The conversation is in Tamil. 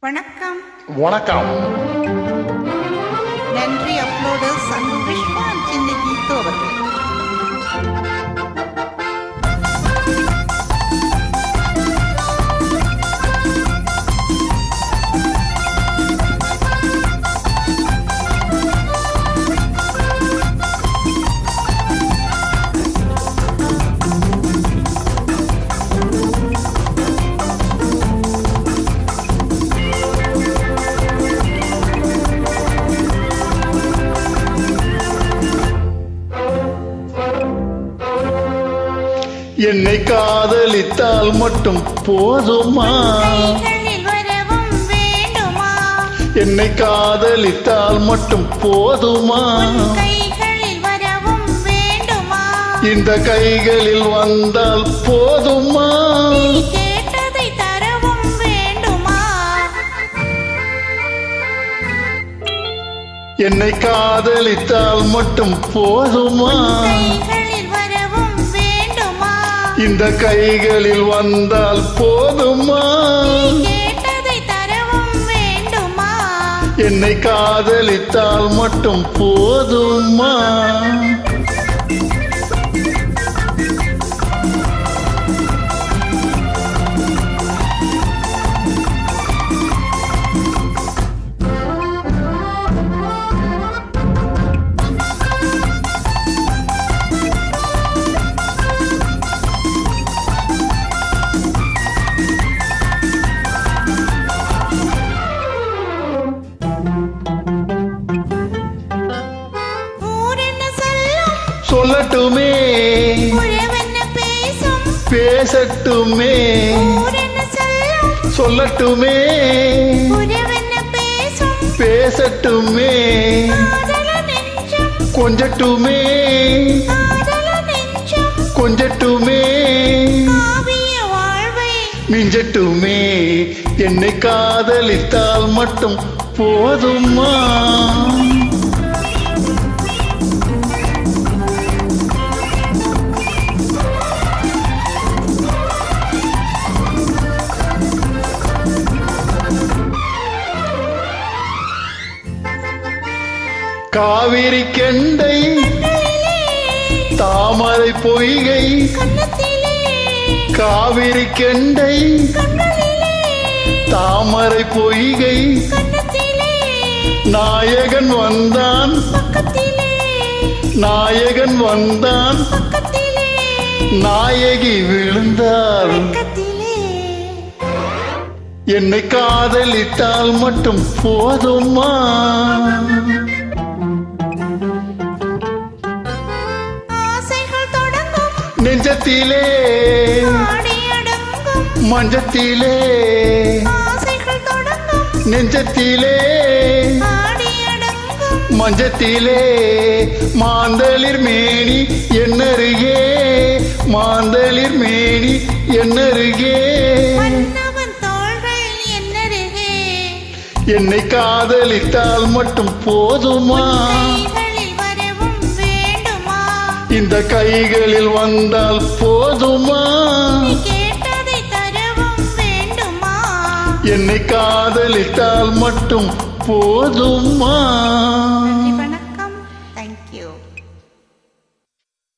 வணக்கம். வணக்கம். நன்றி அப்லோடர்ஸ் அன்பு விஷ்வா சின்ன கீதோ அவர்கள். என்னை காதலித்தால் மட்டும் போதுமா? என்னை காதலித்தால் மட்டும் போதுமா? இந்த கைகளில் வந்தால் போதுமா? என்னை காதலித்தால் மட்டும் போதுமா? இந்த கைகளில் வந்தால் போதுமா? என்னை காதலித்தால் மட்டும் போதுமா? சொல்லட்டுமே பேசட்டுமே சொல்லட்டுமே பேசட்டுமே கொஞ்சட்டுமே கொஞ்சட்டுமே மிஞ்சட்டுமே. என்னை காதலித்தால் மட்டும் போதுமா? காவிரி கெண்டை தாமரை பொய்கை காவிரி கெண்டை தாமரை பொய்கை நாயகன் வந்தான் நாயகன் வந்தான் நாயகி விழுந்தாள். என்னை காதலித்தால் மட்டும் போதுமா? நெஞ்சத்திலே மஞ்சத்திலே நெஞ்சத்திலே மஞ்சத்திலே மாந்தளிர் மேனி என்னருகே மாந்தளிர் மேனி என்னருகே என்னை காதலித்தால் மட்டும் போதுமா? இந்த கைகளில் வந்தால் போதுமா? என்னை காதலித்தால் மட்டும் போதுமா?